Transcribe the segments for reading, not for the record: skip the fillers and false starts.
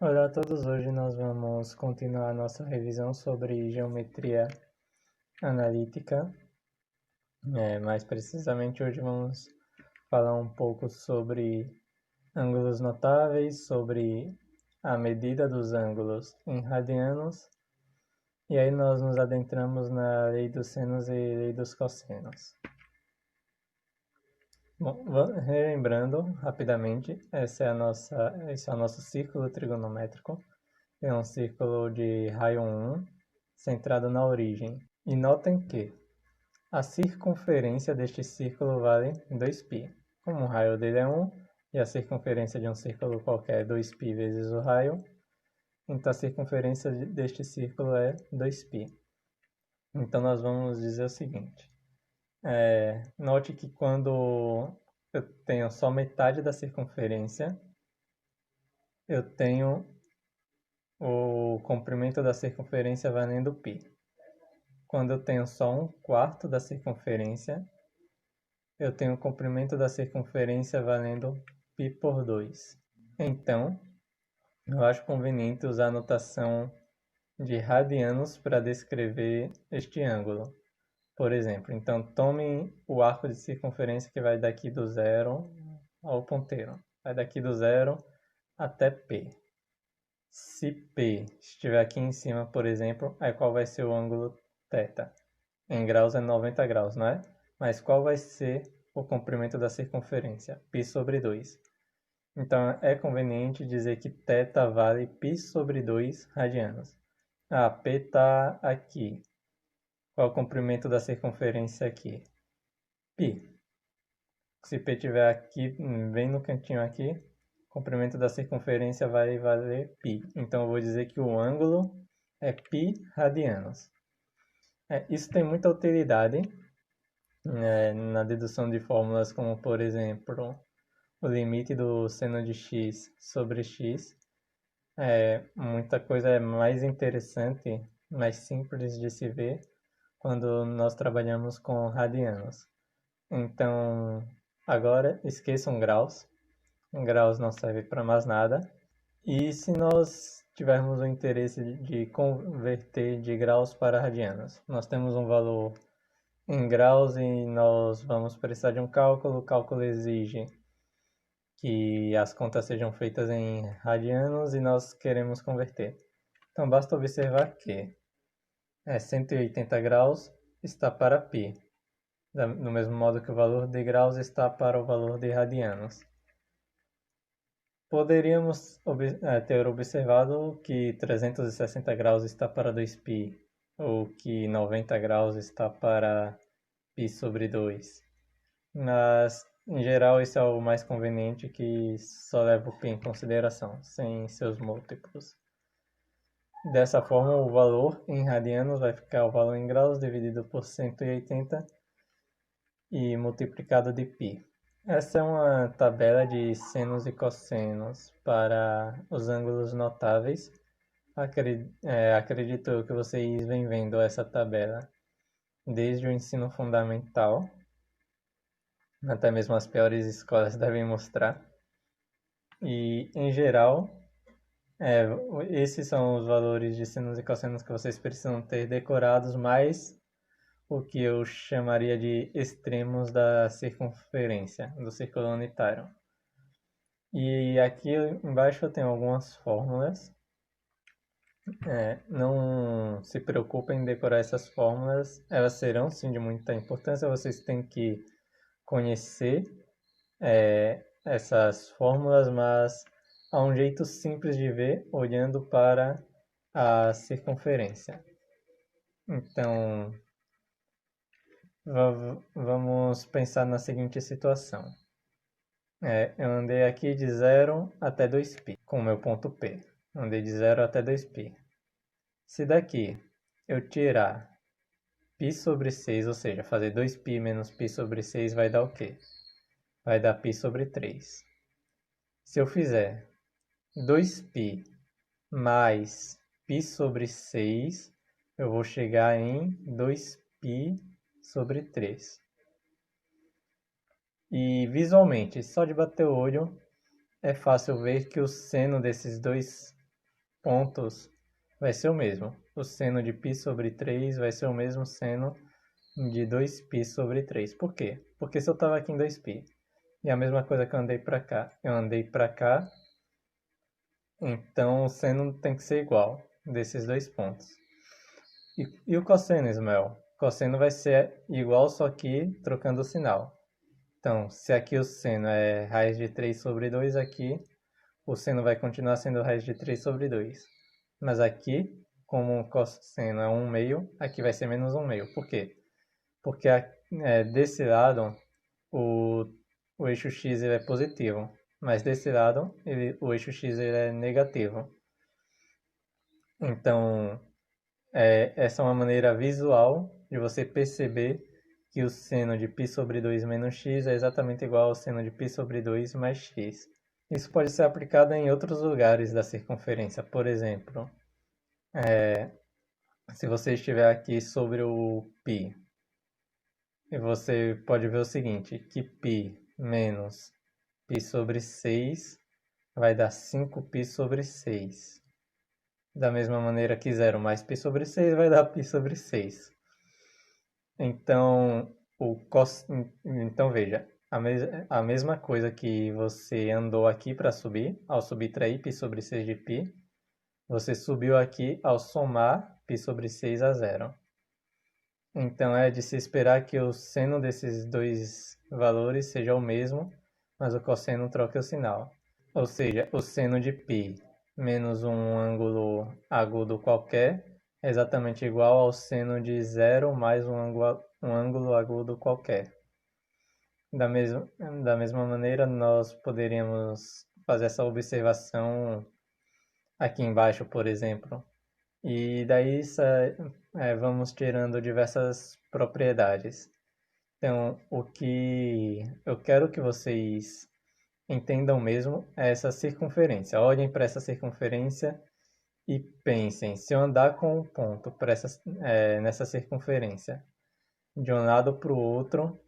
Olá a todos, hoje nós vamos continuar nossa revisão sobre geometria analítica. Mais precisamente hoje vamos falar um pouco sobre ângulos notáveis, sobre a medida dos ângulos em radianos, e aí nós nos adentramos na lei dos senos e lei dos cossenos. Bom, relembrando rapidamente, esse é o nosso círculo trigonométrico. É um círculo de raio 1, centrado na origem. E notem que a circunferência deste círculo vale 2π. Como o raio dele é 1 e a circunferência de um círculo qualquer é 2π vezes o raio, então a circunferência deste círculo é 2π. Então nós vamos dizer o seguinte. Note que quando eu tenho só metade da circunferência, eu tenho o comprimento da circunferência valendo π. Quando eu tenho só 1/4 da circunferência, eu tenho o comprimento da circunferência valendo π por 2. Então, eu acho conveniente usar a notação de radianos para descrever este ângulo. Por exemplo, então tome o arco de circunferência que vai daqui do zero ao ponteiro. Vai daqui do zero até P. Se P estiver aqui em cima, por exemplo, aí qual vai ser o ângulo θ? Em graus é 90 graus, não é? Mas qual vai ser o comprimento da circunferência? π sobre 2. Então é conveniente dizer que θ vale π sobre 2 radianos. P está aqui. Qual é o comprimento da circunferência aqui? π. Se P estiver aqui, bem no cantinho aqui, o comprimento da circunferência vai valer π. Então eu vou dizer que o ângulo é π radianos. Isso tem muita utilidade na dedução de fórmulas como, por exemplo, o limite do seno de x sobre x. Muita coisa é mais interessante, mais simples de se ver quando nós trabalhamos com radianos. Então, agora esqueçam graus. Graus não serve para mais nada. E se nós tivermos o interesse de converter de graus para radianos, nós temos um valor em graus e nós vamos precisar de um cálculo. O cálculo exige que as contas sejam feitas em radianos e nós queremos converter. Então basta observar que 180 graus está para π, do mesmo modo que o valor de graus está para o valor de radianos. Poderíamos ter observado que 360 graus está para 2π, ou que 90 graus está para π sobre 2. Mas, em geral, isso é o mais conveniente, que só leva o π em consideração, sem seus múltiplos. Dessa forma, o valor em radianos vai ficar o valor em graus dividido por 180 e multiplicado de π. Essa é uma tabela de senos e cossenos para os ângulos notáveis. Acredito que vocês vêm vendo essa tabela desde o ensino fundamental. Até mesmo as piores escolas devem mostrar. E, em geral, esses são os valores de senos e cossenos que vocês precisam ter decorados, mais o que eu chamaria de extremos da circunferência do círculo unitário. E aqui embaixo eu tenho algumas fórmulas. Não se preocupem em decorar essas fórmulas, elas serão sim de muita importância. Vocês têm que conhecer essas fórmulas, mas há um jeito simples de ver olhando para a circunferência. Então, vamos pensar na seguinte situação. Eu andei aqui de 0 até 2π, com o meu ponto P. Andei de 0 até 2π. Se daqui eu tirar π sobre 6, ou seja, fazer 2π menos π sobre 6, vai dar o quê? Vai dar π sobre 3. Se eu fizer 2π mais π sobre 6, eu vou chegar em 2π sobre 3. E visualmente, só de bater o olho, é fácil ver que o seno desses dois pontos vai ser o mesmo. O seno de π sobre 3 vai ser o mesmo seno de 2π sobre 3. Por quê? Porque se eu estava aqui em 2π, e a mesma coisa que eu andei para cá, eu andei para cá, então o seno tem que ser igual desses dois pontos. E o cosseno, Ismael? O cosseno vai ser igual, só que trocando o sinal. Então, se aqui o seno é raiz de 3 sobre 2, aqui o seno vai continuar sendo raiz de 3 sobre 2. Mas aqui, como o cosseno é 1 meio, aqui vai ser menos 1 meio. Por quê? Porque desse lado o, o eixo x ele é positivo, mas desse lado o eixo x ele é negativo. Então, essa é uma maneira visual de você perceber que o seno de π sobre 2 menos x é exatamente igual ao seno de π sobre 2 mais x. Isso pode ser aplicado em outros lugares da circunferência. Por exemplo, se você estiver aqui sobre o π, e você pode ver o seguinte, que π menos π sobre 6 vai dar 5π sobre 6. Da mesma maneira que 0 mais π sobre 6 vai dar π sobre 6. Então, então veja, a mesma coisa que você andou aqui para subir, ao subtrair π sobre 6 de π, você subiu aqui ao somar π sobre 6 a 0. Então é de se esperar que o seno desses dois valores seja o mesmo, mas o cosseno troque o sinal. Ou seja, o seno de π menos um ângulo agudo qualquer é exatamente igual ao seno de 0 mais um ângulo agudo qualquer. Da mesma maneira, nós poderíamos fazer essa observação aqui embaixo, por exemplo. E daí vamos tirando diversas propriedades. Então, o que eu quero que vocês entendam mesmo é essa circunferência. Olhem para essa circunferência e pensem, se eu andar com um ponto nessa circunferência, de um lado para o outro,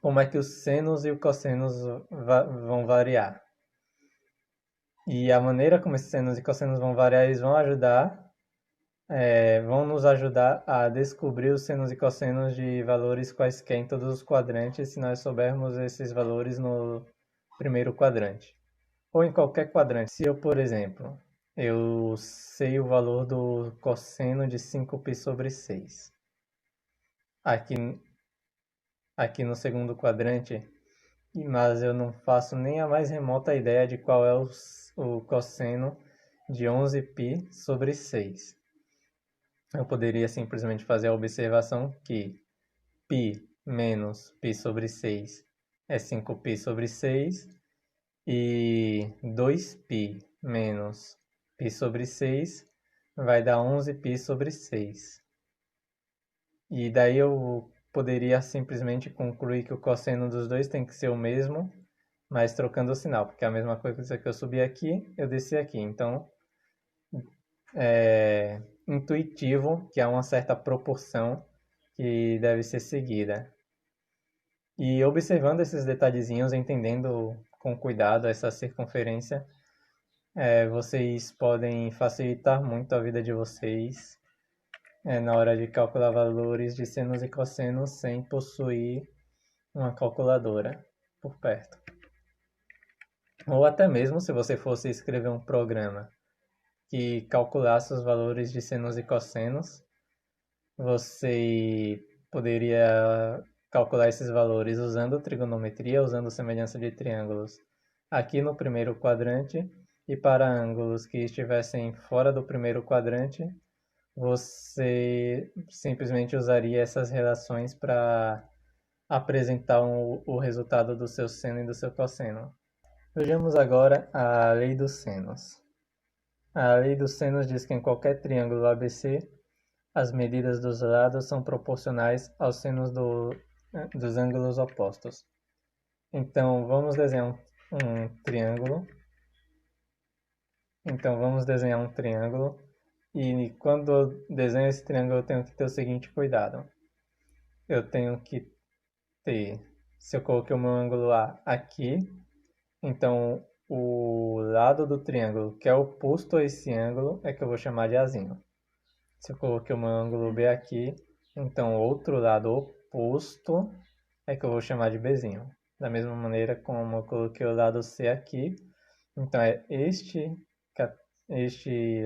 como é que os senos e os cossenos vão variar? E a maneira como esses senos e cossenos vão variar, eles vão nos ajudar a descobrir os senos e cossenos de valores quaisquer em todos os quadrantes, se nós soubermos esses valores no primeiro quadrante. Ou em qualquer quadrante. Se eu, por exemplo, eu sei o valor do cosseno de 5π sobre 6. Aqui no segundo quadrante, mas eu não faço nem a mais remota ideia de qual é o cosseno de 11π sobre 6. Eu poderia simplesmente fazer a observação que π menos π sobre 6 é 5π sobre 6 e 2π menos π sobre 6 vai dar 11π sobre 6. E daí eu poderia simplesmente concluir que o cosseno dos dois tem que ser o mesmo, mas trocando o sinal, porque é a mesma coisa que eu subi aqui, eu desci aqui. Então, é intuitivo que há uma certa proporção que deve ser seguida. E observando esses detalhezinhos, entendendo com cuidado essa circunferência, vocês podem facilitar muito a vida de vocês na hora de calcular valores de senos e cossenos sem possuir uma calculadora por perto. Ou até mesmo se você fosse escrever um programa que calculasse os valores de senos e cossenos, você poderia calcular esses valores usando trigonometria, usando semelhança de triângulos aqui no primeiro quadrante, e para ângulos que estivessem fora do primeiro quadrante, você simplesmente usaria essas relações para apresentar o resultado do seu seno e do seu cosseno. Vejamos agora a lei dos senos. A lei dos senos diz que em qualquer triângulo ABC, as medidas dos lados são proporcionais aos senos dos ângulos opostos. Então, vamos desenhar um triângulo. E quando eu desenho esse triângulo, eu tenho que ter o seguinte cuidado. Eu tenho que ter, se eu coloquei o meu ângulo A aqui, então o lado do triângulo que é oposto a esse ângulo é que eu vou chamar de Azinho. Se eu coloquei o meu ângulo B aqui, então o outro lado oposto é que eu vou chamar de Bzinho. Da mesma maneira como eu coloquei o lado C aqui, então é este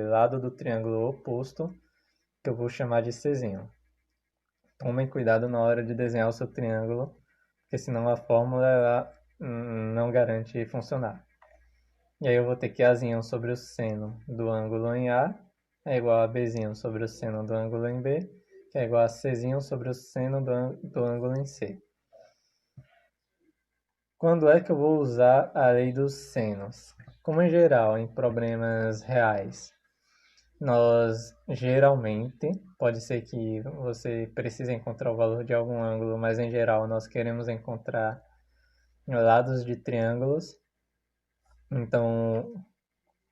lado do triângulo oposto que eu vou chamar de Czinho. Tomem cuidado na hora de desenhar o seu triângulo, porque senão a fórmula ela, não garante funcionar. E aí eu vou ter que Azinho sobre o seno do ângulo em A é igual a Bzinho sobre o seno do ângulo em B, que é igual a Czinho sobre o seno do ângulo em C. Quando é que eu vou usar a lei dos senos? Como em geral, em problemas reais, nós geralmente, pode ser que você precise encontrar o valor de algum ângulo, mas em geral nós queremos encontrar lados de triângulos. Então,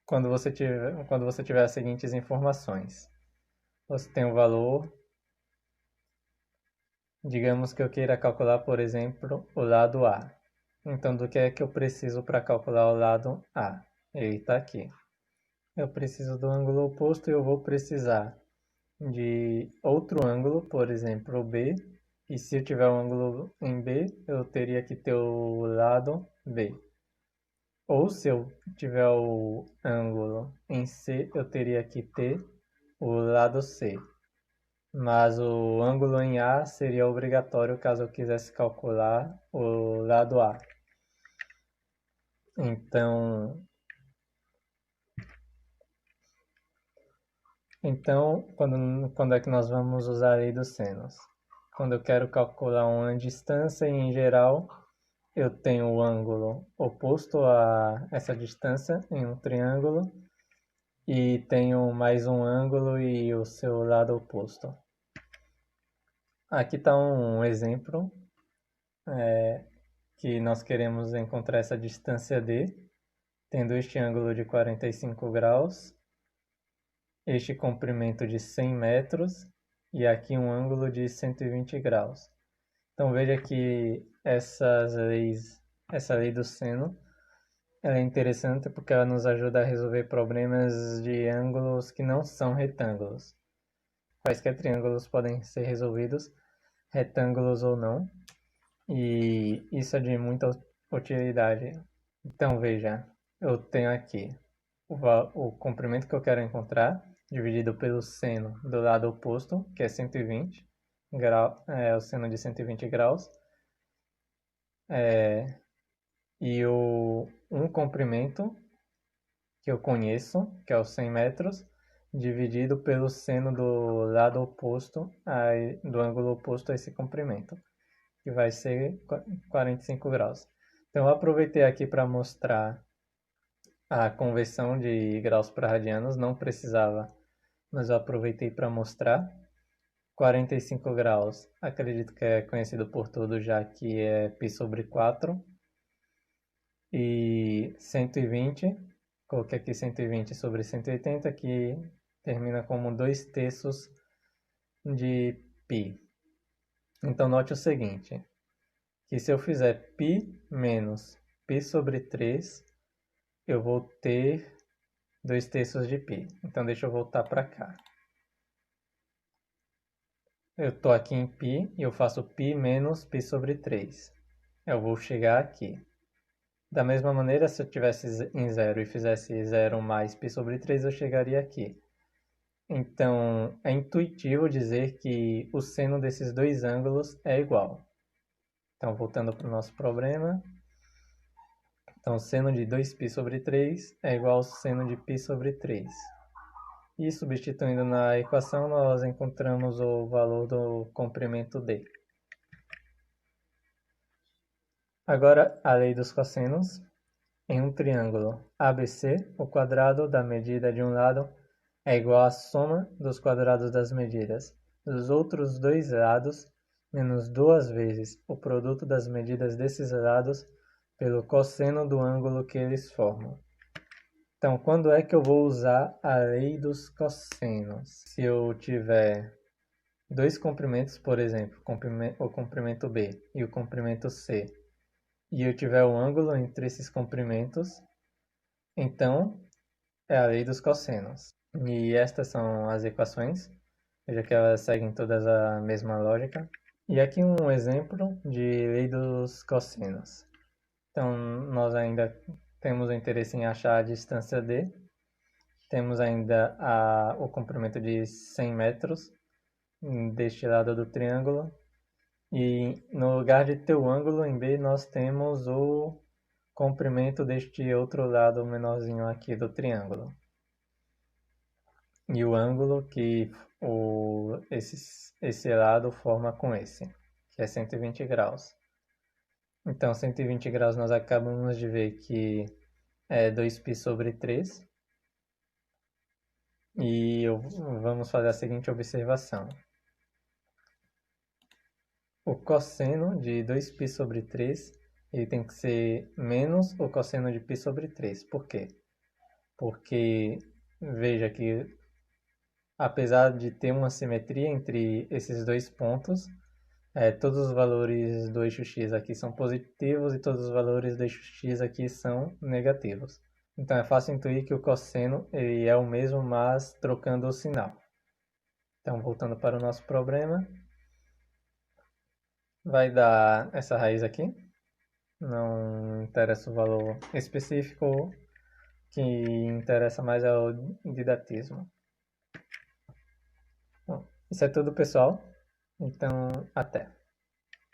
quando você tiver as seguintes informações, você tem o valor, digamos que eu queira calcular, por exemplo, o lado A. Então, do que é que eu preciso para calcular o lado A? Ele está aqui. Eu preciso do ângulo oposto e eu vou precisar de outro ângulo, por exemplo, B. E se eu tiver um ângulo em B, eu teria que ter o lado B. Ou se eu tiver o ângulo em C, eu teria que ter o lado C. Mas o ângulo em A seria obrigatório caso eu quisesse calcular o lado A. Então, quando é que nós vamos usar a lei dos senos? Quando eu quero calcular uma distância e, em geral, eu tenho o ângulo oposto a essa distância em um triângulo e tenho mais um ângulo e o seu lado oposto. Aqui está um exemplo que nós queremos encontrar essa distância D, tendo este ângulo de 45 graus, este comprimento de 100 metros e aqui um ângulo de 120 graus. Então veja que essa lei do seno, ela é interessante porque ela nos ajuda a resolver problemas de ângulos que não são retângulos. Quaisquer triângulos podem ser resolvidos, retângulos ou não, e isso é de muita utilidade. Então veja, eu tenho aqui o comprimento que eu quero encontrar, dividido pelo seno do lado oposto, que é 120 graus, o seno de 120 graus, e um comprimento que eu conheço, que é os 100 metros, dividido pelo seno do lado oposto, do ângulo oposto a esse comprimento, que vai ser 45 graus. Então eu aproveitei aqui para mostrar a conversão de graus para radianos, não precisava, mas eu aproveitei para mostrar. 45 graus, acredito que é conhecido por todos já que é π sobre 4. E 120, coloquei aqui 120 sobre 180, que termina como 2/3 de π. Então note o seguinte, que se eu fizer π menos π sobre 3, eu vou ter 2/3 de π. Então deixa eu voltar para cá. Eu estou aqui em π e eu faço π menos π sobre 3. Eu vou chegar aqui. Da mesma maneira, se eu estivesse em 0 e fizesse 0 mais π sobre 3, eu chegaria aqui. Então, é intuitivo dizer que o seno desses dois ângulos é igual. Então, voltando para o nosso problema. Então, seno de 2π sobre 3 é igual ao seno de π sobre 3. E substituindo na equação, nós encontramos o valor do comprimento D. Agora, a lei dos cossenos. Em um triângulo ABC, o quadrado da medida de um lado é igual à soma dos quadrados das medidas dos outros dois lados menos 2 vezes o produto das medidas desses lados pelo cosseno do ângulo que eles formam. Então, quando é que eu vou usar a lei dos cossenos? Se eu tiver dois comprimentos, por exemplo, o comprimento B e o comprimento C, e eu tiver um ângulo entre esses comprimentos, Então, é a lei dos cossenos. E estas são as equações, veja que elas seguem todas a mesma lógica. E aqui um exemplo de lei dos cossenos. Então, nós ainda temos o interesse em achar a distância d, temos ainda o comprimento de 100 metros deste lado do triângulo, e no lugar de ter o ângulo em B, nós temos o comprimento deste outro lado menorzinho aqui do triângulo. E o ângulo que esse lado forma com esse, que é 120 graus. Então, 120 graus nós acabamos de ver que é 2π sobre 3. E vamos fazer a seguinte observação. O cosseno de 2π sobre 3 ele tem que ser menos o cosseno de π sobre 3. Por quê? Porque veja que apesar de ter uma simetria entre esses dois pontos, todos os valores do eixo x aqui são positivos e todos os valores do eixo x aqui são negativos. Então é fácil intuir que o cosseno ele é o mesmo, mas trocando o sinal. Então, voltando para o nosso problema, vai dar essa raiz aqui. Não interessa o valor específico, o que interessa mais é o didatismo. Bom, isso é tudo, pessoal. Então, até.